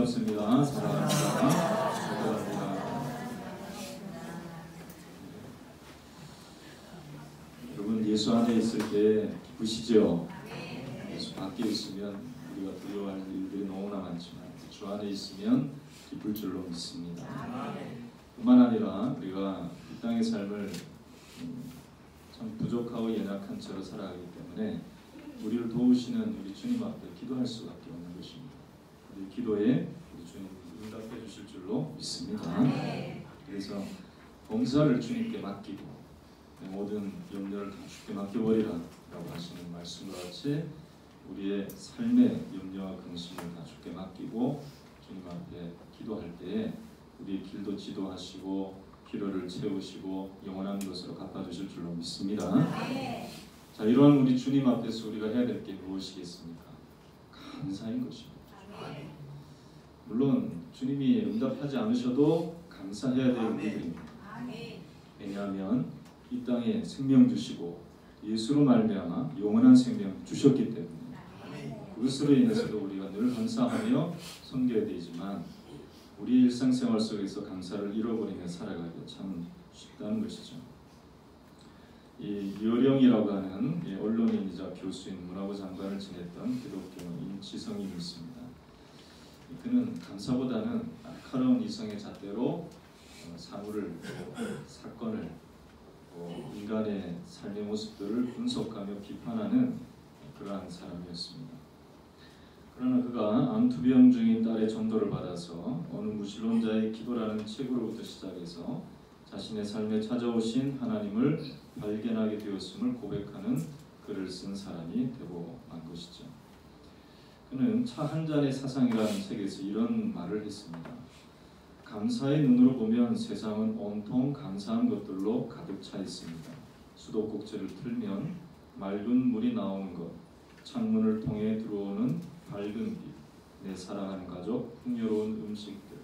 반갑습니다. 사랑합니다. 축하합니다. 여러분 예수 안에 있을 때 기쁘시죠? 예수 밖에 있으면 우리가 두려워할 일들이 너무나 많지만 주 안에 있으면 기쁠 줄로 믿습니다. 뿐만 아니라 우리가 이 땅의 삶을 참 부족하고 연약한 채로 살아가기 때문에 우리를 도우시는 우리 주님 앞에 기도할 수밖에 없는 것입니다. 우리 기도에 우리 주님 응답해 주실 줄로 믿습니다. 그래서 범사를 주님께 맡기고 모든 염려를 다 주께 맡겨버리라 라고 하시는 말씀과 같이 우리의 삶의 염려와 근심을 다 주께 맡기고 주님 앞에 기도할 때에 우리의 길도 지도하시고 필요를 채우시고 영원한 것으로 갚아주실 줄로 믿습니다. 자, 이러한 우리 주님 앞에서 우리가 해야 될 게 무엇이겠습니까? 감사인 것입니다. 물론 주님이 응답하지 않으셔도 감사해야 될 일들입니다. 왜냐하면 이 땅에 생명 주시고 예수로 말미암아 영원한 생명 주셨기 때문에 그것으로 인해서도 우리가 늘 감사하며 섬겨야 되지만 우리 일상생활 속에서 감사를 잃어버리며 살아가기가 참 쉽다는 것이죠. 이 유어령이라고 하는 언론인이자 교수인 문화부 장관을 지냈던 기독교 임치성이 있습니다. 그는 감사보다는 날카로운 이성의 잣대로 사물을 사건을 인간의 삶의 모습들을 분석하며 비판하는 그러한 사람이었습니다. 그러나 그가 암투병 중인 딸의 전도를 받아서 어느 무신론자의 기도라는 책으로부터 시작해서 자신의 삶에 찾아오신 하나님을 발견하게 되었음을 고백하는 글을 쓴 사람이 되고 만 것이죠. 그는 차 한 잔의 사상이라는 책에서 이런 말을 했습니다. 감사의 눈으로 보면 세상은 온통 감사한 것들로 가득 차 있습니다. 수도꼭지를 틀면 맑은 물이 나오는 것, 창문을 통해 들어오는 밝은 빛, 내 사랑하는 가족, 풍요로운 음식들,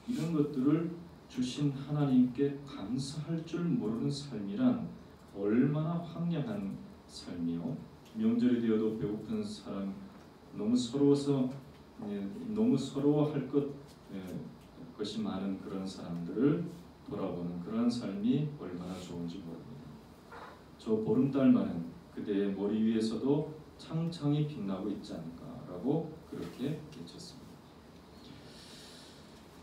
이런 것들을 주신 하나님께 감사할 줄 모르는 삶이란 얼마나 황량한 삶이요. 명절이 되어도 배고픈 사람, 너무 서러워할 것이 많은 그런 사람들을 돌아보는 그런 삶이 얼마나 좋은지 모릅니다. 저 보름달만은 그대의 머리 위에서도 창창히 빛나고 있지 않을까라고 그렇게 외쳤습니다.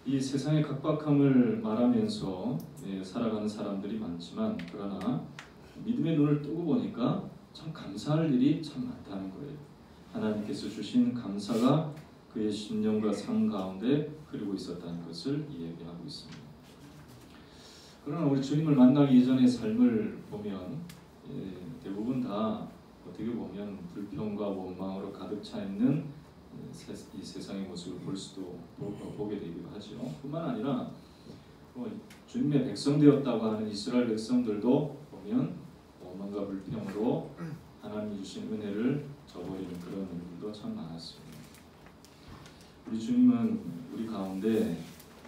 이 세상의 각박함을 말하면서 살아가는 사람들이 많지만 그러나 믿음의 눈을 뜨고 보니까 참 감사할 일이 참 많다는 거예요. 하나님께서 주신 감사가 그의 심령과 삶 가운데 흐르고 있었다는 것을 이야기하고 있습니다. 그러나 우리 주님을 만나기 이전의 삶을 보면 대부분 다 어떻게 보면 불평과 원망으로 가득 차 있는 이 세상의 모습을 보게 되기도 하죠. 뿐만 아니라 주님의 백성 되었다고 하는 이스라엘 백성들도 보면 원망과 불평으로 하나님이 주신 은혜를 저버리는 그런 일들도 참 많았습니다. 우리 주님은 우리 가운데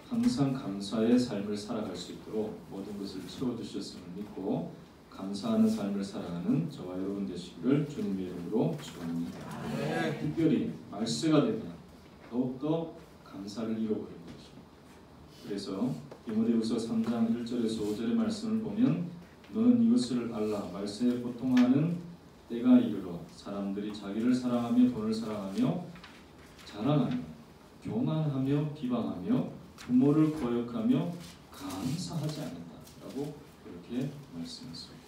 항상 감사의 삶을 살아갈 수 있도록 모든 것을 채워주셨음을 믿고 감사하는 삶을 살아가는 저와 여러분 되시기를 주님의 이름으로 축원합니다. 특별히 말세가 되면 더욱더 감사를 잃어버리는 것입니다. 그래서 디모데후서 3장 1절에서 5절의 말씀을 보면 너는 이것을 알라 말세에 고통하는 때가 이르러 사람들이 자기를 사랑하며 돈을 사랑하며 자랑하며 교만하며 비방하며 부모를 거역하며 감사하지 않는다라고 그렇게 말씀했습니다.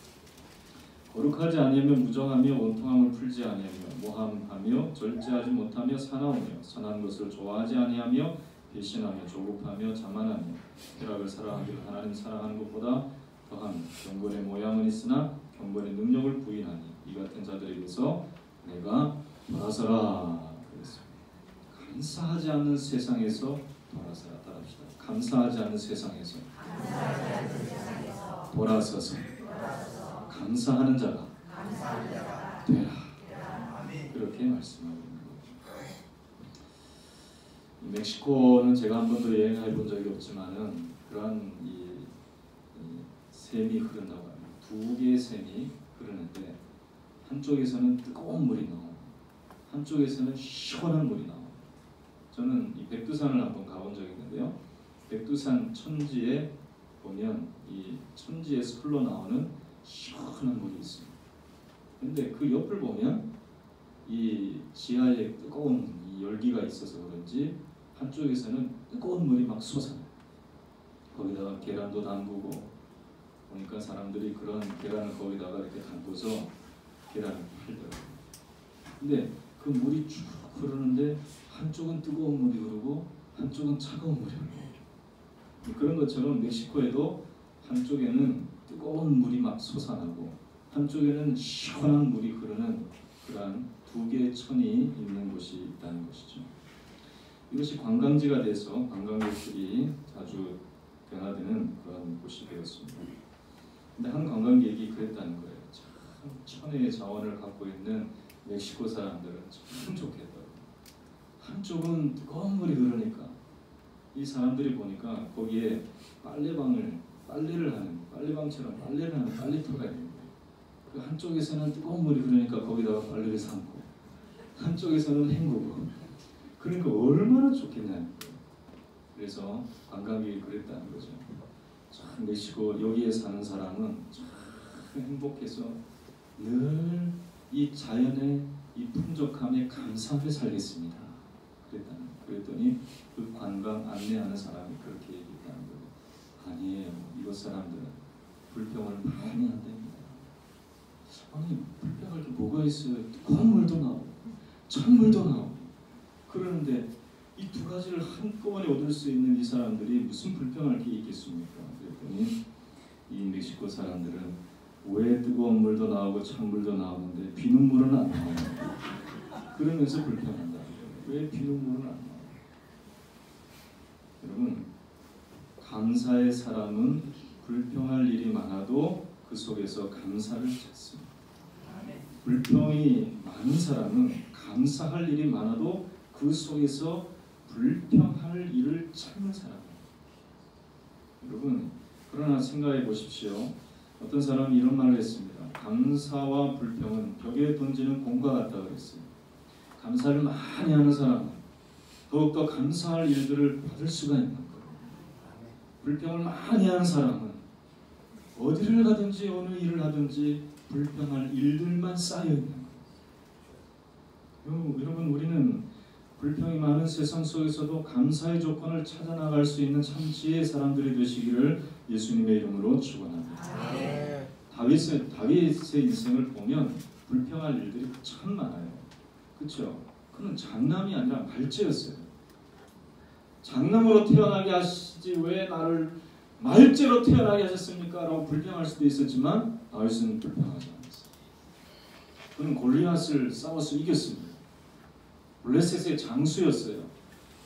거룩하지 아니하며 무정하며 원통함을 풀지 아니하며 모함하며 절제하지 못하며 사나우며 선한 것을 좋아하지 아니하며 배신하며 조급하며 자만하며 쾌락을 사랑하기를 하나님 사랑하는 것보다 더하며 경건의 모양은 있으나 경건의 능력을 부인하니 이 같은 자들에게서 내가 돌아서라 그랬습니다. 감사하지 않는 세상에서 돌아서라. 따라합시다. 감사하지 않는 세상에서 돌아서서 감사하는 자가 되라. 그렇게 말씀하고 있는 거죠. 멕시코는 제가 한 번도 여행해 본 적이 없지만은 그러한 이 샘이 흐른다고 합니다. 두 개의 샘이 흐르는데 한쪽에서는 뜨거운 물이 나오고 한쪽에서는 시원한 물이 나오고 저는 이 백두산을 한번 가본 적이 있는데요. 백두산 천지에 보면 이 천지에서 흘러나오는 시원한 물이 있습니다. 근데 그 옆을 보면 이 지하에 뜨거운 이 열기가 있어서 그런지 한쪽에서는 뜨거운 물이 막 솟아나요. 거기다가 계란도 담그고 보니까 사람들이 그런 계란을 거기다가 이렇게 담궈서 계란을 팔더라고요. 근데 그 물이 쭉 흐르는데 한쪽은 뜨거운 물이 흐르고 한쪽은 차가운 물이 흐르고, 그런 것처럼 멕시코에도 한쪽에는 뜨거운 물이 막 솟아나고 한쪽에는 시원한 물이 흐르는 그러한 두 개의 천이 있는 곳이 있다는 것이죠. 이것이 관광지가 돼서 관광객들이 자주 변화되는 그런 곳이 되었습니다. 근데 한 관광객이 그랬다는 거예요. 참 천혜의 자원을 갖고 있는 멕시코 사람들은 참 좋겠다고. 한쪽은 뜨거운 물이 흐르니까 이 사람들이 보니까 거기에 빨래를 하는 빨래방처럼 빨래를 하는 빨래터가 있는 거예요. 그 한쪽에서는 뜨거운 물이 흐르니까 거기다가 빨래를 삶고 한쪽에서는 헹구고, 그러니까 얼마나 좋겠냐는 거예요. 그래서 관광객이 그랬다는 거죠. 참 멕시코 여기에 사는 사람은 참 행복해서 늘 이 자연의 이 풍족함에 감사하며 살겠습니다. 그랬더니 그 관광 안내하는 사람이 그렇게 얘기했다는 거예요. 아니에요. 이곳 사람들은 불평을 많이 한답니다. 아니 불평할 게 뭐가 있어요? 뜨거운 물도 나오고 찬물도 나오고 그러는데 이 두 가지를 한꺼번에 얻을 수 있는 이 사람들이 무슨 불평할 게 있겠습니까? 그랬더니 이 멕시코 사람들은 왜 뜨거운 물도 나오고 찬물도 나오는데 비눗물은 안 나와요? 그러면서 불평한다. 왜 비눗물은 안 나와요? 여러분, 감사의 사람은 불평할 일이 많아도 그 속에서 감사를 찾습니다. 불평이 많은 사람은 감사할 일이 많아도 그 속에서 불평할 일을 찾는 사람입니다. 여러분, 그러나 생각해 보십시오. 어떤 사람이 이런 말을 했습니다. 감사와 불평은 벽에 던지는 공과 같다 그랬어요. 감사를 많이 하는 사람은 더욱더 감사할 일들을 받을 수가 있는 거예요. 불평을 많이 하는 사람은 어디를 가든지 어느 일을 하든지 불평할 일들만 쌓여 있는 거예요. 여러분, 우리는 불평이 많은 세상 속에서도 감사의 조건을 찾아 나갈 수 있는 참 지혜의 사람들이 되시기를 예수님의 이름으로 축원합니다. 다윗의 인생을 보면 불평할 일들이 참 많아요. 그렇죠? 그는 장남이 아니라 말죄였어요. 장남으로 태어나게 하시지 왜 나를 말죄로 태어나게 하셨습니까? 라고 불평할 수도 있었지만 다윗은 불평하지 않았어요. 그는 골리앗을 싸워서 이겼습니다. 블레셋의 장수였어요.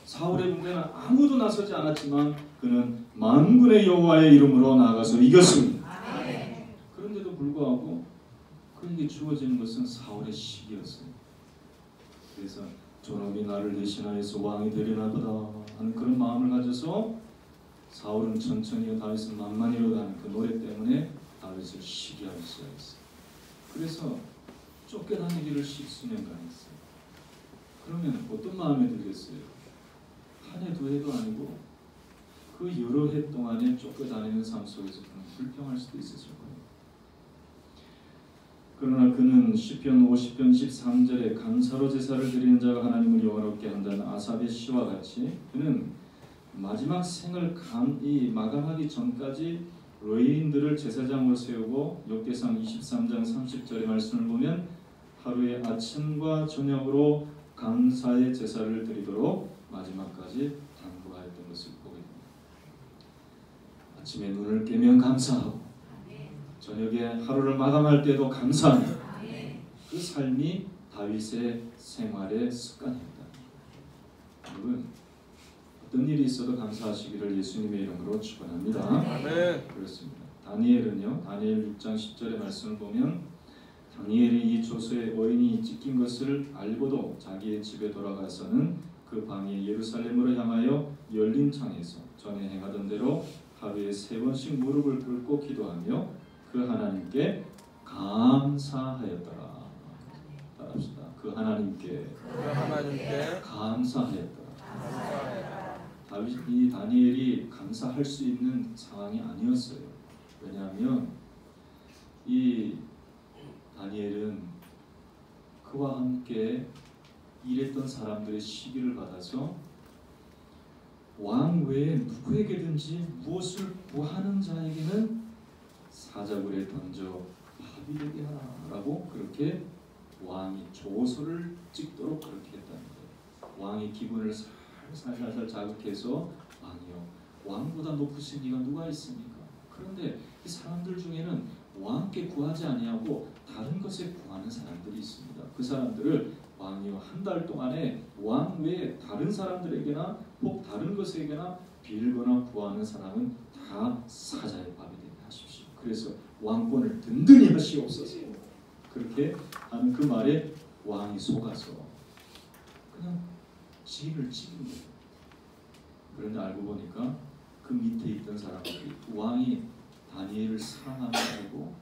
사울의 군대는 아무도 나서지 않았지만 그는 만군의 여호와의 이름으로 나가서 이겼습니다. 그런데도 불구하고 그에게 주어지는 것은 사울의 시기였어요. 그래서 저놈이 나를 대신하여서 왕이 되려나 보다 하는 그런 마음을 가져서 사울은 천천히 다윗은 만만히 이루다는 그 노래 때문에 다윗을 시기하기 시작했어요. 그래서 쫓겨다니기를 10수년간 했어요. 그러면 어떤 마음에 들겠어요? 한 해, 두 해도 아니고 그 여러 해 동안에 쫓겨다니는 삶 속에서 그는 불평할 수도 있었을 거예요. 그러나 그는 시편 50편 13절에 감사로 제사를 드리는 자가 하나님을 영화롭게 한다는 아삽의 시와 같이 그는 마지막 생을 마감하기 전까지 레위인들을 제사장으로 세우고 욥기상 23장 30절의 말씀을 보면 하루에 아침과 저녁으로 감사의 제사를 드리도록 마지막까지 당부하였던 것을 보게 됩니다. 아침에 눈을 깨면 감사하고 저녁에 하루를 마감할 때도 감사합니다. 그 삶이 다윗의 생활의 습관입니다. 여러분, 어떤 일이 있어도 감사하시기를 예수님의 이름으로 축원합니다. 그렇습니다. 다니엘은요, 다니엘 6장 10절의 말씀을 보면 다니엘이 이 조서에 어인이 찍힌 것을 알고도 자기의 집에 돌아가서는 그 방에 예루살렘으로 향하여 열린 창에서 전에 행하던 대로 하루에 3번씩 무릎을 꿇고 기도하며 그 하나님께 감사하였더라. 따라합시다. 그 하나님께 감사하였더라. 이 다니엘이 감사할 수 있는 상황이 아니었어요. 왜냐하면 이 다니엘은 그와 함께 일했던 사람들의 시기를 받아서 왕 외에 누구에게든지 무엇을 구하는 자에게는 사자굴에 던져 밥이 되게 하라라고 그렇게 왕이 조서를 찍도록 그렇게 했다는 거예요. 왕의 기분을 살살살 자극해서 왕이요, 왕보다 높으신 이가 누가 있습니까? 그런데 이 사람들 중에는 왕께 구하지 아니하고 다른 것에 구하는 사람들이 있습니다. 그 사람들을 왕이요, 한 달 동안에 왕 외에 다른 사람들에게나 혹 다른 것에게나 빌거나 구하는 사람은 다 사자의 밥이 되게 하십시오. 그래서 왕권을 든든히 하시옵소서. 그렇게 하는 그 말에 왕이 속아서 그냥 지를 찍은 거예요. 그런데 알고 보니까 그 밑에 있던 사람들이 왕이 다니엘을 사랑하는 알고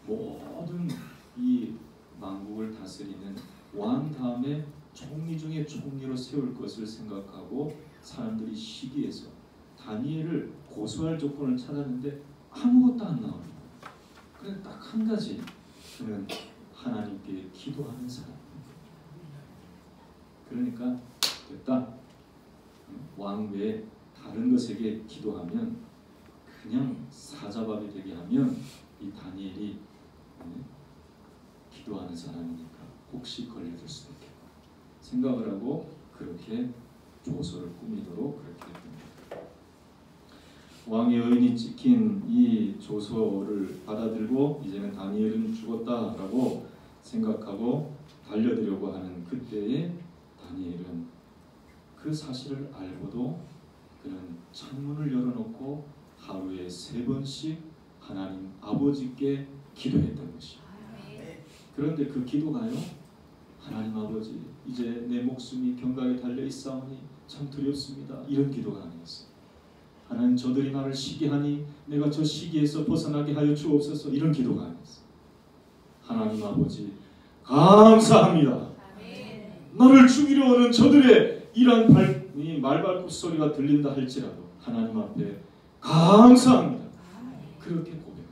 모든 이 만국을 다스리는 왕 다음에 총리 중에 총리로 세울 것을 생각하고 사람들이 시기해서 다니엘을 고소할 조건을 찾았는데 아무것도 안 나옵니다. 그런데 딱 한 가지, 그는 하나님께 기도하는 사람입니다. 그러니까 됐다. 왕 외에 다른 것에게 기도하면 그냥 사자밥이 되게 하면 이 다니엘이 기도하는 사람이니까 혹시 걸려들 수도 있겠다 생각을 하고 그렇게 조서를 꾸미도록 그렇게 했습니다. 왕의 여인이 찍힌 이 조서를 받아들고 이제는 다니엘은 죽었다라고 생각하고 달려들려고 하는 그때에 다니엘은 그 사실을 알고도 그는 창문을 열어놓고 하루에 3번씩 하나님 아버지께 기도했던 것이에요. 그런데 그 기도가요, 하나님 아버지, 이제 내 목숨이 경각에 달려 있사오니 참 두렵습니다, 이런 기도가 아니었어요. 하나님, 저들이 나를 시기하니 내가 저 시기에서 벗어나게 하여 주옵소서, 이런 기도가 아니었어요. 하나님 아버지, 감사합니다. 나를 죽이려 오는 저들의 이런 말발굽 소리가 들린다 할지라도 하나님 앞에 감사합니다. 그렇게 고백합니다.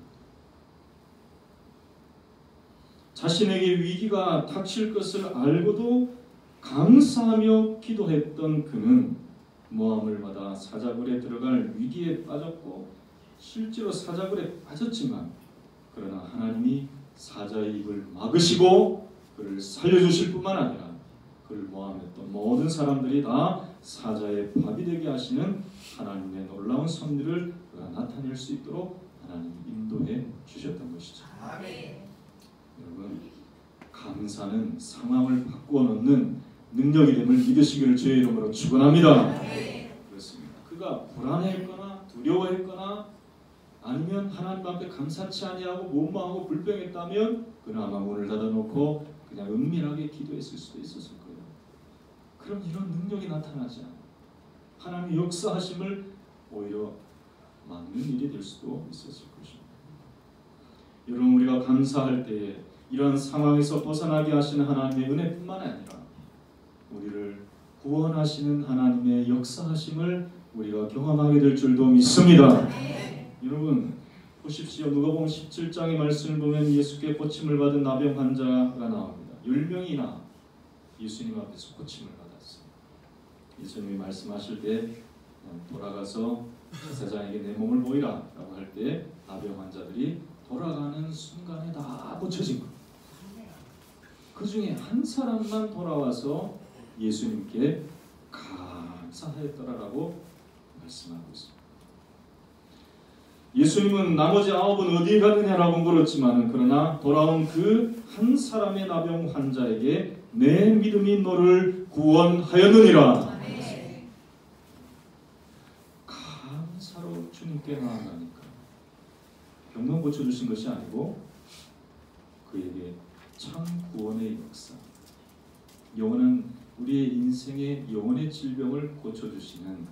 자신에게 위기가 닥칠 것을 알고도 감사하며 기도했던 그는 모함을 받아 사자굴에 들어갈 위기에 빠졌고 실제로 사자굴에 빠졌지만 그러나 하나님이 사자의 입을 막으시고 그를 살려주실 뿐만 아니라 그를 모함했던 모든 사람들이 다 사자의 밥이 되게 하시는 하나님의 놀라운 섭리를 나타낼 수 있도록 하나님이 인도해 주셨던 것이죠. 아멘. 여러분, 감사는 상황을 바꾸어 놓는 능력이 됨을 믿으시기를 주의 이름으로 축원합니다. 그렇습니다. 그가 불안했거나 두려워했거나 아니면 하나님 앞에 감사치 아니하고 못마하고 불평했다면 그는 아마 문을 닫아놓고 그냥 은밀하게 기도했을 수도 있었을 거예요. 그럼 이런 능력이 나타나지 않아요. 하나님의 역사하심을 오히려 막는 일이 될 수도 있었을 것입니다. 여러분, 우리가 감사할 때에 이런 상황에서 벗어나게 하시는 하나님의 은혜뿐만 아니라 우리를 구원하시는 하나님의 역사하심을 우리가 경험하게 될 줄도 믿습니다. 여러분 보십시오. 누가복음 17장의 말씀을 보면 예수께 고침을 받은 나병 환자가 나옵니다. 10명이나 예수님 앞에서 고침을 받았어요. 예수님이 말씀하실 때 돌아가서 제사장에게 내 몸을 보이라 라고 할 때 나병 환자들이 돌아가는 순간에 다 고쳐진 거예요. 그 중에 한 사람만 돌아와서 예수님께 감사하였더라라고 말씀하고 있습니다. 예수님은 나머지 9은 어디에 가느냐라고 물었지만 그러나 돌아온 그 한 사람의 나병 환자에게 내 믿음이 너를 구원하였느니라. 감사로 주님께 나아가니까 병만 고쳐주신 것이 아니고 그에게 참 구원의 역사, 영원한 우리의 인생의 영혼의 질병을 고쳐주시는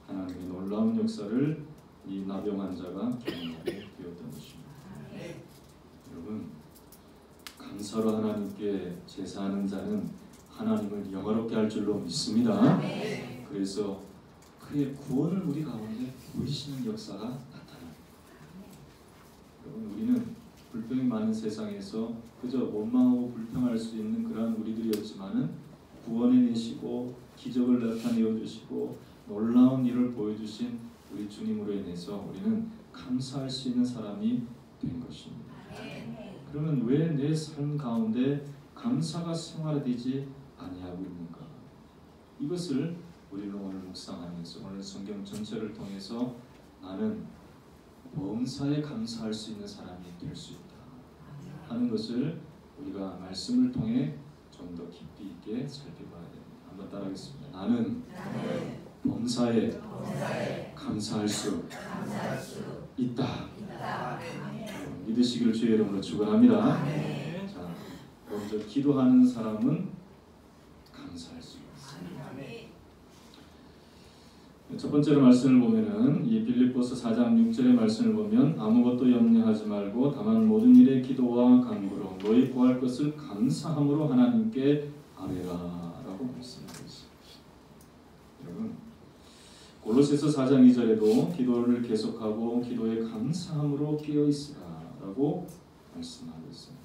하나님의 놀라운 역사를 이 나병 환자가 경험하게 되었던 것입니다. 여러분, 감사로 하나님께 제사하는 자는 하나님을 영화롭게 할 줄로 믿습니다. 그래서 그의 구원을 우리 가운데 보이시는 역사가 나타납니다. 여러분, 우리는 불평이 많은 세상에서 그저 원망하고 불평할 수 있는 그러한 우리들이었지만은 구원해내시고 기적을 나타내어 주시고 놀라운 일을 보여주신 우리 주님으로 인해서 우리는 감사할 수 있는 사람이 된 것입니다. 그러면 왜 내 삶 가운데 감사가 생활화되지 아니하고 있는가? 이것을 우리는 오늘 묵상하면서 오늘 성경 전체를 통해서 나는 범사에 감사할 수 있는 사람이 될 수 있다 하는 것을 우리가 말씀을 통해 좀 더 깊이 있게 살펴봐야 됩니다. 한번 따라하겠습니다. 나는 범사에 감사할 수 있다. 믿으시기를 주의 이름으로 축원합니다. 자, 먼저 기도하는 사람은 감사할 수 있습니다. 첫 번째로 말씀을 보면은 이 빌립보서 4장 6절의 말씀을 보면 아무것도 염려하지 말고 다만 모든 일에 기도와 간구로 너희 구할 것을 감사함으로 하나님께 아뢰라라고 말씀하고 있습니다. 여러분, 골로새서 4장 2절에도 기도를 계속하고 기도에 감사함으로 깨어 있으라라고 말씀하고 있습니다.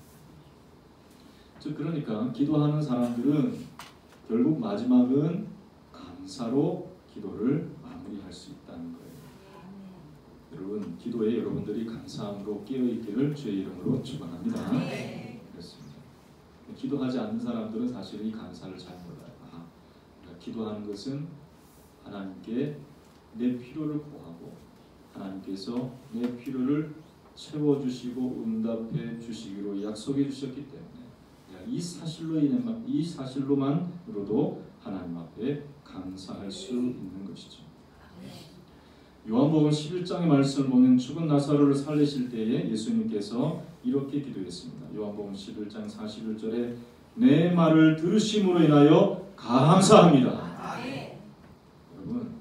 즉 그러니까 기도하는 사람들은 결국 마지막은 감사로 기도를 마무리할 수 있다는 거예요. 여러분, 기도에 여러분들이 감사함으로 깨어 있기를 주의 이름으로 축원합니다. 그렇습니다. 기도하지 않는 사람들은 사실 이 감사를 잘 몰라요. 그러니까 기도하는 것은 하나님께 내 필요를 구하고 하나님께서 내 필요를 채워주시고 응답해 주시기로 약속해 주셨기 때문에 이 사실로만으로도 하나님 앞에 감사할 수 있는 것이죠. 요한복음 11장의 말씀을 보면 죽은 나사로를 살리실 때에 예수님께서 이렇게 기도했습니다. 요한복음 11장 41절에 내 말을 들으심으로 인하여 감사합니다. 여러분,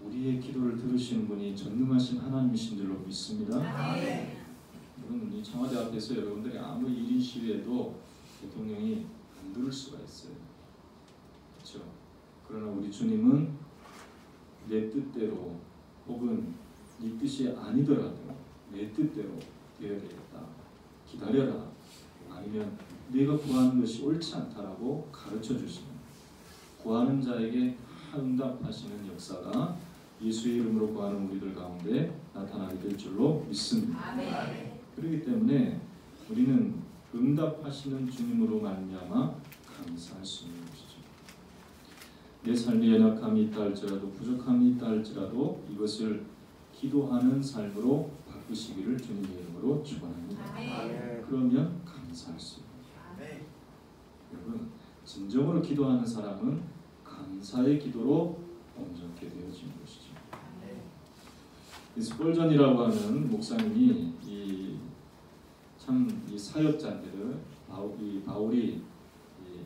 우리의 기도를 들으시는 분이 전능하신 하나님이신 줄로 믿습니다. 여러분, 이 청와대 앞에서 여러분들이 아무 1인 시위해도 대통령이 안 들을 수가 있어요. 그렇죠? 그러나 우리 주님은 내 뜻대로 혹은 네 뜻이 아니더라도 내 뜻대로 되어야 되겠다. 기다려라. 아니면 네가 구하는 것이 옳지 않다라고 가르쳐 주시는 구하는 자에게 응답하시는 역사가 예수의 이름으로 구하는 우리들 가운데 나타나게 될 줄로 믿습니다. 그렇기 때문에 우리는 응답하시는 주님으로 말미암아 감사할 수 있는 것이죠. 내 삶에 연약함이 있다 할지라도 부족함이 있다 할지라도 이것을 기도하는 삶으로 바꾸시기를 주님의 이름으로 축원합니다. 그러면 감사할 수 있습니다. 여러분, 진정으로 기도하는 사람은 감사의 기도로 온전케 되어지는 것이죠. 스펄전이라고 하는 목사님이 이 사역자들을 바울이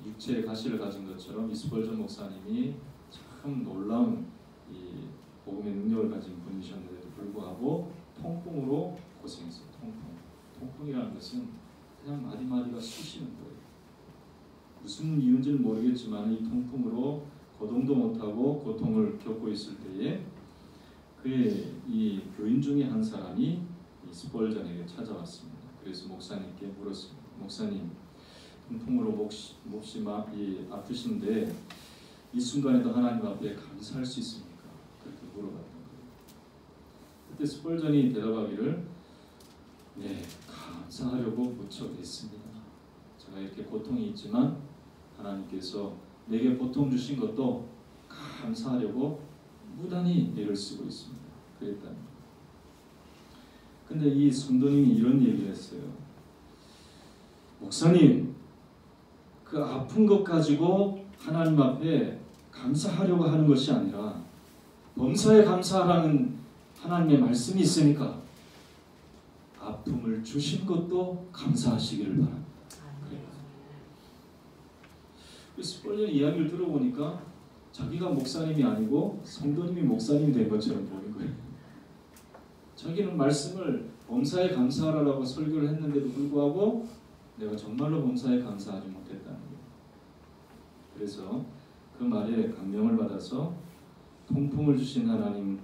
육체의 가시를 가진 것처럼 이 스펄전 목사님이 참 놀라운 이 복음의 능력을 가진 분이셨는데도 불구하고 통풍으로 고생했어요. 통풍이라는 것은 그냥 마디마디가 쑤시는 거예요. 무슨 이유인지는 모르겠지만 이 통풍으로 거동도 못하고 고통을 겪고 있을 때에 그의 이 교인 중에 한 사람이 이 스펄전에게 찾아왔습니다. 그래서 목사님께 물었습니다. 목사님, 통풍으로 몹시 아프신데 이 순간에도 하나님 앞에 감사할 수 있습니까? 그렇게 물어봤던 거예요. 그때 스펄전이 대답하기를 네, 감사하려고 무척 애씁니다. 제가 이렇게 고통이 있지만 하나님께서 내게 고통 주신 것도 감사하려고 무단히 애를 쓰고 있습니다. 그랬다는 거예요. 근데 이 성도님이 이런 얘기를 했어요. 목사님, 그 아픈 것 가지고 하나님 앞에 감사하려고 하는 것이 아니라 범사에 감사하라는 하나님의 말씀이 있으니까 아픔을 주신 것도 감사하시기를 바랍니다. 스펄전 이야기를 들어보니까 자기가 목사님이 아니고 성도님이 목사님이 된 것처럼 보인 거예요. 자기는 말씀을 범사에 감사하라고 설교를 했는데도 불구하고 내가 정말로 범사에 감사하지 못했다는 거예요. 그래서 그 말에 감명을 받아서 통풍을 주신 하나님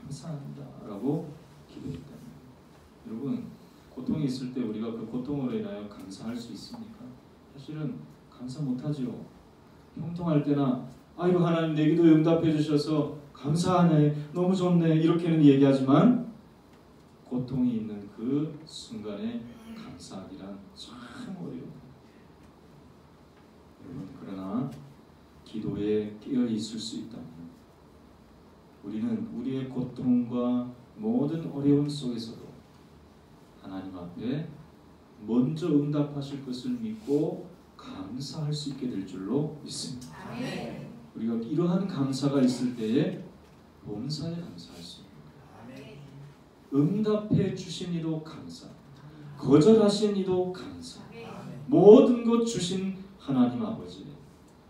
감사합니다라고 기도했다. 여러분, 고통이 있을 때 우리가 그 고통으로 인하여 감사할 수 있습니까? 사실은 감사 못하죠. 형통할 때나 아이고 하나님 내 기도에 응답해 주셔서 감사하네, 너무 좋네 이렇게는 얘기하지만 고통이 있는 그 순간에 감사하기란 참 어려워요. 여러분, 그러나 기도에 깨어 있을 수 있다면 우리는 우리의 고통과 모든 어려움 속에서도 하나님 앞에 먼저 응답하실 것을 믿고 감사할 수 있게 될 줄로 믿습니다. 아멘. 우리가 이러한 감사가 있을 때에 범사에 감사할 수 있는 거예요. 응답해 주신 이도 감사, 거절하신 이도 감사, 모든 것 주신 하나님 아버지,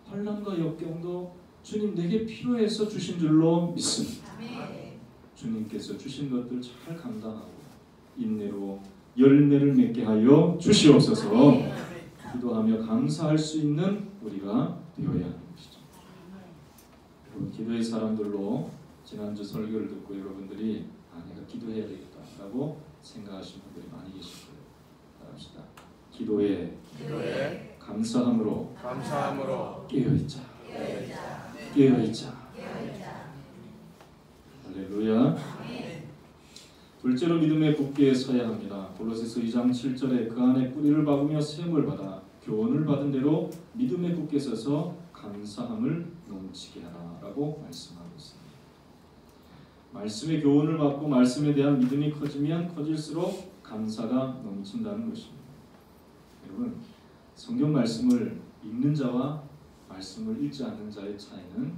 환난과 역경도 주님 내게 필요해서 주신 줄로 믿습니다. 주님께서 주신 것들 잘 감당하고 인내로 열매를 맺게 하여 주시옵소서. 기도하며 감사할 수 있는 우리가 되어야 하는 것이죠. 여러분, 기도의 사람들로 지난주 설교를 듣고 여러분들이 내가 기도해야 되겠다라고 생각하시는 분들이 많이 계실 거예요. 따라합시다. 기도에 감사함으로 깨어있자. 할렐루야. 둘째로 믿음의 굳게 서야 합니다. 골로새서 2장 7절에 그 안에 뿌리를 박으며 세움을 받아 교훈을 받은 대로 믿음에 굳게 서서 감사함을 넘치게 하라라고 말씀하고 있습니다. 말씀의 교훈을 받고 말씀에 대한 믿음이 커지면 커질수록 감사가 넘친다는 것입니다. 여러분, 성경 말씀을 읽는 자와 말씀을 읽지 않는 자의 차이는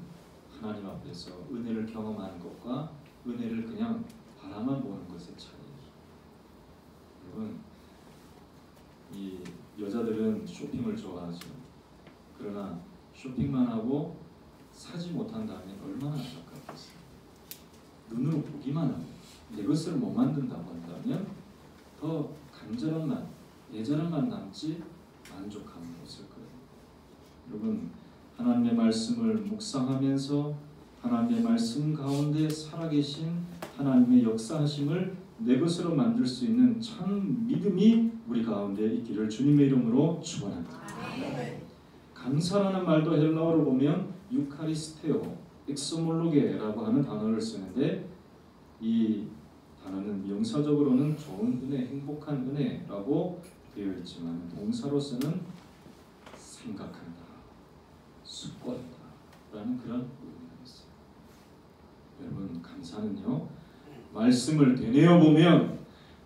하나님 앞에서 은혜를 경험하는 것과 은혜를 그냥 바라만 보는 것의 차이예요. 여러분, 이 여자들은 쇼핑을 좋아하죠. 그러나 쇼핑만 하고 사지 못한다면 얼마나 안타깝겠어요. 눈으로 보기만 하고 내 것을 못 만든다고 한다면 더 간절한 맛, 예전한 맛 남지 만족함이 없을 거예요. 여러분, 하나님의 말씀을 묵상하면서 하나님의 말씀 가운데 살아계신 하나님의 역사하심을 내 것으로 만들 수 있는 참 믿음이 우리 가운데 있기를 주님의 이름으로 축원합니다. 감사라는 말도 헬라어로 보면 유카리스테오, 엑소몰로게라고 하는 단어를 쓰는데 이 단어는 명사적으로는 좋은 은혜, 행복한 은혜라고 되어 있지만 동사로서는 생각한다, 숙고한다 라는 그런 의미가 있어요. 여러분, 감사는요, 말씀을 되뇌어 보면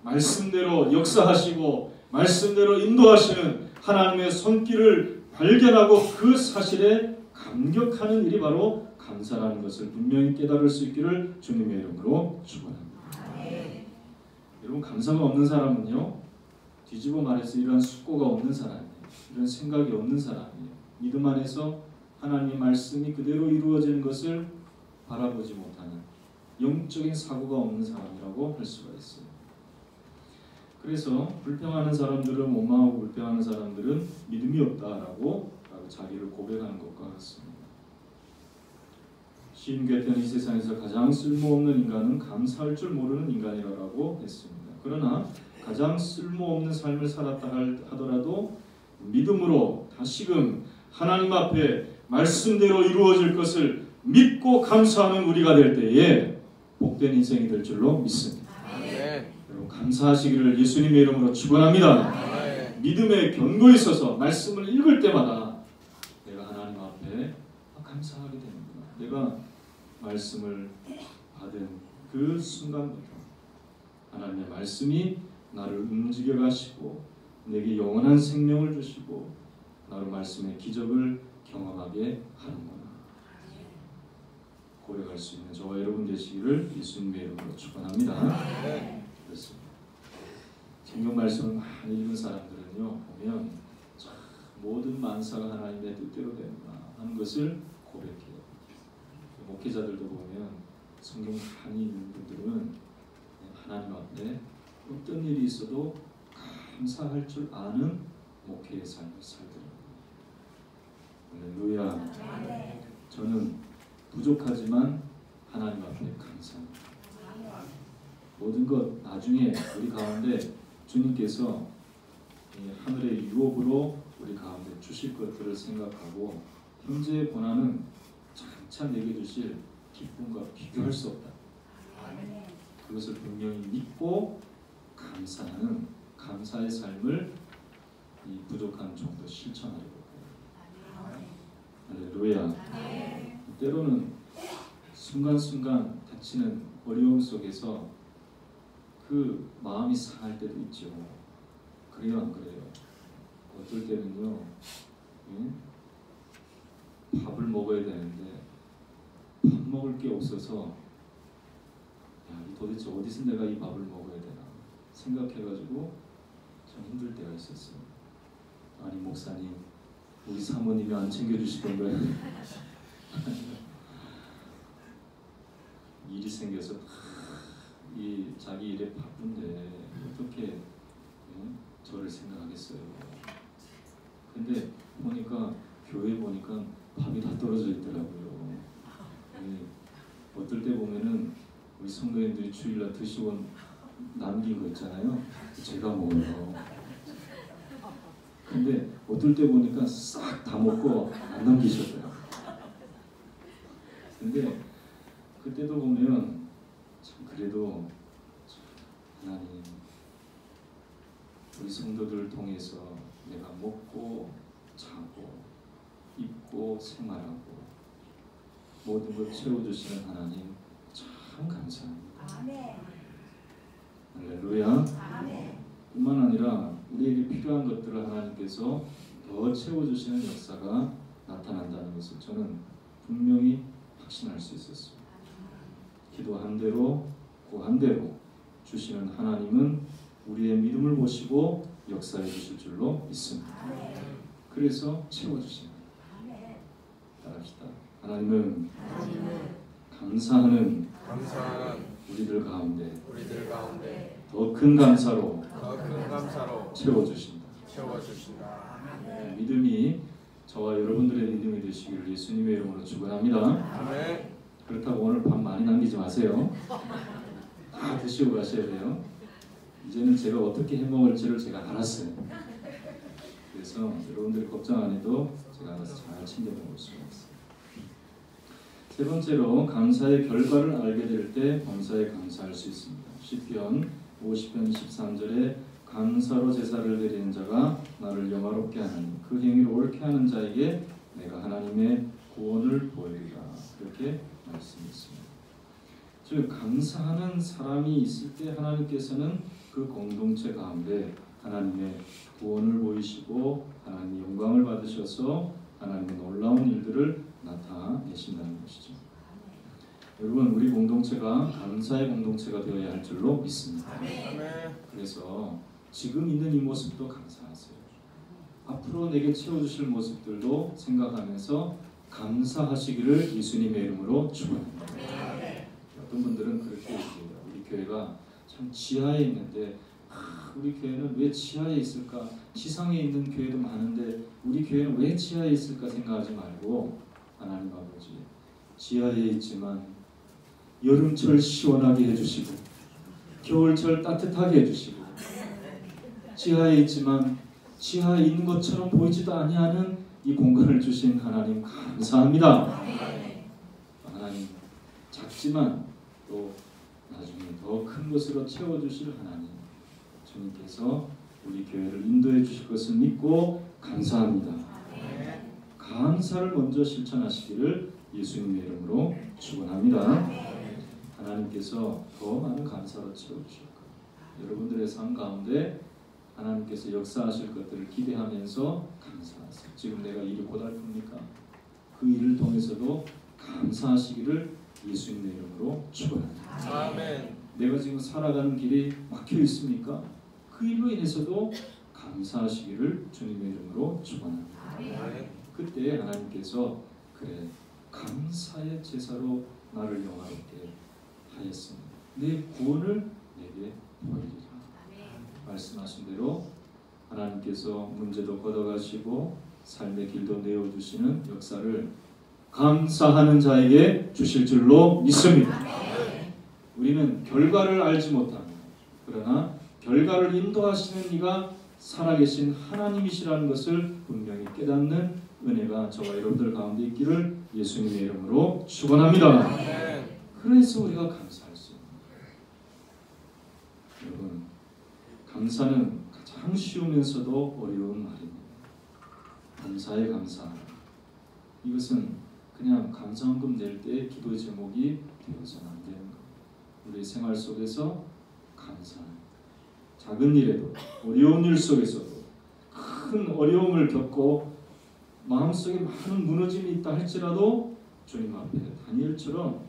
말씀대로 역사하시고 말씀대로 인도하시는 하나님의 손길을 발견하고 그 사실에 감격하는 일이 바로 감사라는 것을 분명히 깨달을 수 있기를 주님의 이름으로 축원합니다. 여러분, 감사가 없는 사람은요, 뒤집어 말해서 이러한 숙고가 없는 사람이에요. 이런 생각이 없는 사람이에요. 믿음 안에서 하나님의 말씀이 그대로 이루어지는 것을 바라보지 못하는 영적인 사고가 없는 사람이라고 할 수가 있어요. 그래서 불평하는 사람들은, 원망하고 불평하는 사람들은 믿음이 없다라고 자기를 고백하는 것과 같습니다. 시인 괴테는 이 세상에서 가장 쓸모없는 인간은 감사할 줄 모르는 인간이라고 했습니다. 그러나 가장 쓸모없는 삶을 살았다 하더라도 믿음으로 다시금 하나님 앞에 말씀대로 이루어질 것을 믿고 감사하는 우리가 될 때에 복된 인생이 될 줄로 믿습니다. 여러분, 감사하시기를 예수님의 이름으로 축원합니다. 믿음의 견고히 있어서 말씀을 읽을 때마다 내가 하나님 앞에 감사하게 되는구나. 내가 말씀을 받은 그 순간부터 하나님의 말씀이 나를 움직여 가시고 내게 영원한 생명을 주시고 나로 말씀의 기적을 경험하게 하는구나. 고백할 수 있는 저와 여러분 되시기를 예수님의 이름으로 축원합니다. 그렇습니다. 성경 말씀을 많이 읽은 사람들은요, 보면 모든 만사가 하나님의 뜻대로 되는구나 하는 것을 고백해요. 목회자들도 보면 성경 많이 읽는 분들은 하나님 앞에 어떤 일이 있어도 감사할 줄 아는 목회의 삶을 살더라고요. 할렐루야. 저는 부족하지만 하나님 앞에 감사합니다. 모든 것 나중에 우리 가운데 주님께서 하늘의 유업으로 우리 가운데 주실 것들을 생각하고 현재의 고난은 장차 내게 주실 기쁨과 비교할 수 없다. 그것을 분명히 믿고 감사하는 감사의 삶을 이 부족한 정도 실천하려고 해요. 할렐루야. 때로는 순간순간 닥치는 어려움 속에서 그 마음이 상할 때도 있죠. 그래요, 안 그래요? 어떨 때는요, 밥을 먹어야 되는데 밥 먹을 게 없어서 도대체 어디서 내가 이 밥을 먹어야 되나 생각해가지고 참 힘들 때가 있었어요. 아니 목사님, 우리 사모님이 안 챙겨주시던 거예요. 일이 생겨서 이 자기 일에 바쁜데 어떻게 저를 생각하겠어요. 근데 보니까 교회 보니까 밥이 다 떨어져 있더라고요. 어떨 때 보면은 우리 성도님들이 주일날 드시고 남긴 거 있잖아요. 제가 먹어요. 근데 어떨 때 보니까 싹 다 먹고 안 남기셨어요. 근데 그때도 보면 참 그래도 하나님 우리 성도들을 통해서 내가 먹고 자고 입고 생활하고 모든 걸 채워주시는 하나님 참 감사합니다. 할렐루야. 뿐만 아니라 우리에게 필요한 것들을 하나님께서 더 채워주시는 역사가 나타난다는 것을 저는 분명히 확신할 수 있었어요. 기도한 대로 구한 대로 주시는 하나님은 우리의 믿음을 보시고 역사해 주실 줄로 믿습니다. 그래서 채워주십니다. 따라합시다. 하나님은 감사하는 우리들 가운데 더 큰 감사로 채워주신다. 믿음이 저와 여러분들의 믿음이 되시기를 예수님의 이름으로 축원합니다. 그렇다고 오늘 밥 많이 남기지 마세요. 다 드시고 가셔야 돼요. 이제는 제가 어떻게 해먹을지를 제가 알았어요. 그래서 여러분들이 걱정 안 해도 제가 알아서 잘 챙겨 먹을 수가 있어요. 세 번째로 감사의 결과를 알게 될 때 범사에 감사할 수 있습니다. 시편 50편 13절에 감사로 제사를 드리는 자가 나를 영화롭게 하나니 그 행위를 옳게 하는 자에게 내가 하나님의 구원을 보이리라. 그렇게 말씀했습니다. 즉 감사하는 사람이 있을 때 하나님께서는 그 공동체 가운데 하나님의 구원을 보이시고 하나님의 영광을 받으셔서 하나님의 놀라운 일들을 나타내신다는 것이죠. 여러분 우리 공동체가 감사의 공동체가 되어야 할 줄로 믿습니다. 그래서 지금 있는 이 모습도 감사하세요. 앞으로 내게 채워주실 모습들도 생각하면서 감사하시기를 예수님의 이름으로 축원합니다. 어떤 분들은 그렇게 얘기해요. 우리 교회가 참 지하에 있는데 우리 교회는 왜 지하에 있을까? 지상에 있는 교회도 많은데 우리 교회는 왜 지하에 있을까 생각하지 말고 하나님 아버지 지하에 있지만 여름철 시원하게 해주시고 겨울철 따뜻하게 해주시고 지하에 있지만 지하에 있는 것처럼 보이지도 아니하는 이 공간을 주신 하나님 감사합니다. 하나님 작지만 또 나중에 더 큰 것으로 채워주실 하나님 주님께서 우리 교회를 인도해 주실 것을 믿고 감사합니다. 감사를 먼저 실천하시기를 예수님의 이름으로 축원합니다. 하나님께서 더 많은 감사로 채워주실 거예요. 여러분들의 삶 가운데 하나님께서 역사하실 것들을 기대하면서 감사하세요. 지금 내가 일이 고달픕니까? 그 일을 통해서도 감사하시기를 예수님의 이름으로 축원합니다. 아멘. 내가 지금 살아가는 길이 막혀 있습니까? 그 일로 인해서도 감사하시기를 주님의 이름으로 축원합니다. 그때 하나님께서 그래 감사의 제사로 나를 영화롭게 하였습니다. 내 구원을 내게 보이리라. 말씀하신 대로 하나님께서 문제도 걷어가시고 삶의 길도 내어주시는 역사를 감사하는 자에게 주실 줄로 믿습니다. 우리는 결과를 알지 못합니다. 그러나 결과를 인도하시는 이가 살아계신 하나님이시라는 것을 분명히 깨닫는 은혜가 저와 여러분들 가운데 있기를 예수님의 이름으로 축원합니다. 그래서 우리가 감사할 수 있는 거예요. 여러분, 감사는 가장 쉬우면서도 어려운 말입니다. 감사에 감사. 이것은 그냥 감사헌금 낼 때 기도의 제목이 되어서는 안 되는 거예요. 우리 생활 속에서 감사. 작은 일에도 어려운 일 속에서도 큰 어려움을 겪고 마음속에 많은 무너짐이 있다 할지라도 주님 앞에 다니엘처럼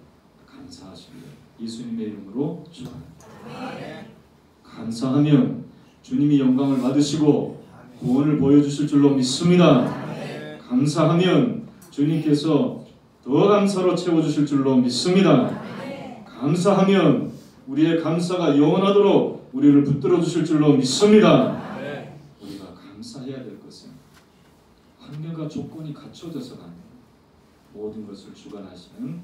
감사하시길 예수님의 이름으로 축원합니다. 감사하면 주님이 영광을 받으시고 구원을 보여주실 줄로 믿습니다. 감사하면 주님께서 더 감사로 채워주실 줄로 믿습니다. 감사하면 우리의 감사가 영원하도록 우리를 붙들어 주실 줄로 믿습니다. 우리가 감사해야 될 것은 환경과 조건이 갖춰져서가 아니라 모든 것을 주관하시는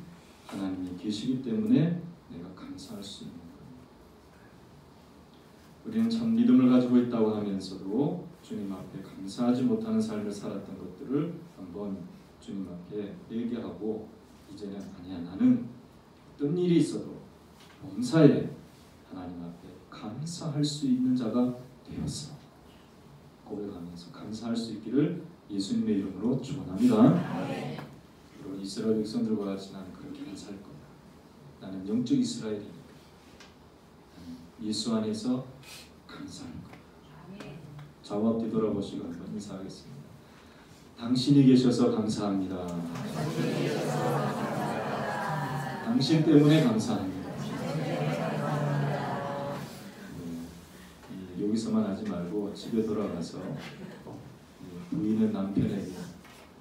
하나님이 계시기 때문에 내가 감사할 수 있는 거예요. 우리는 참 믿음을 가지고 있다고 하면서도 주님 앞에 감사하지 못하는 삶을 살았던 것들을 한번 주님 앞에 얘기하고 이제는 아니야, 나는 어떤 일이 있어도 범사에 하나님 앞에 감사할 수 있는 자가 되었어. 고백하면서 감사할 수 있기를 예수님의 이름으로 축원합니다. 그리고 이스라엘 백성들과 같이 나는 그렇게 안 살 거야. 나는 영적 이스라엘이니까. 예수 안에서 감사할 거야. 좌우 앞 뒤돌아보시고 한번 인사하겠습니다. 당신이 계셔서 감사합니다. 당신 때문에 감사합니다. 여기서만 하지 말고 집에 돌아가서 부인은 남편에게,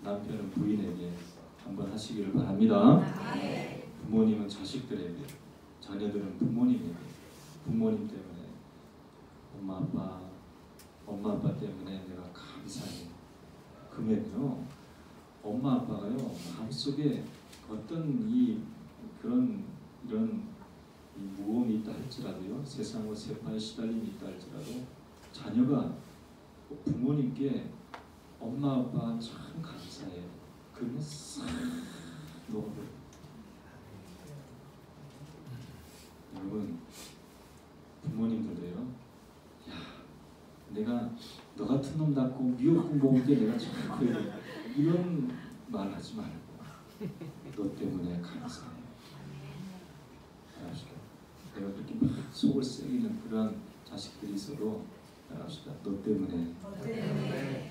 남편은 부인에게 한번 하시기를 바랍니다. 부모님은 자식들에게, 자녀들은 부모님에게, 부모님 때문에 엄마 아빠 때문에 내가 감사해. 그러면요, 엄마 아빠가요 마음속에 어떤 이런 무험이 있다 할지라도요, 세상과 세파의 시달림이 있다 할지라도 자녀가 부모님께 엄마 아빠 참 감사해. 그러면 싹 녹아버려요. 여러분, 부모님들도요, 야, 내가 너 같은 놈 낳고 미국 공부한 게 내가 참 그래. 이런 말 하지 말고 너 때문에 감사해. 알았어? 내가 그렇게 막 속을 새기는 그런 자식들이 있어도 알았어? 너 때문에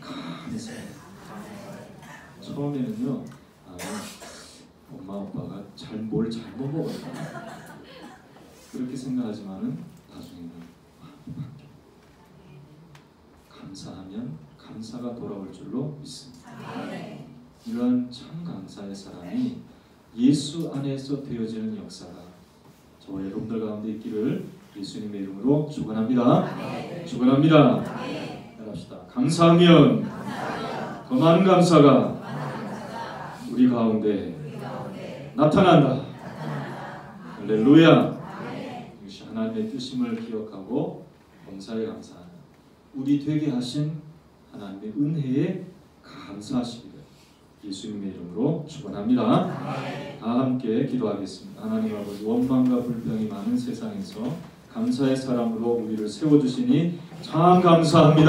감사해. 처음에는요, 엄마 아빠가 뭘 잘못 먹었다 그렇게 생각하지만은 나중에는 바뀌어. 감사하면 감사가 돌아올 줄로 믿습니다. 이러한 참 감사의 사람이 예수 안에서 되어지는 역사가 저와 여러분들 가운데 있기를 예수님의 이름으로 축원합니다. 축원합니다. 따라합시다. 감사하면 더 많은 감사가 우리 가운데 나타난다. 할렐루야. 이것이 하나님의 뜻임을 기억하고 범사에 감사하는 우리 되게 하신 하나님의 은혜에 감사하시기를 예수님의 이름으로 축원합니다. 다 함께 기도하겠습니다. 하나님 아버지, 원망과 불평이 많은 세상에서 감사의 사람으로 우리를 세워주시니 참 감사합니다.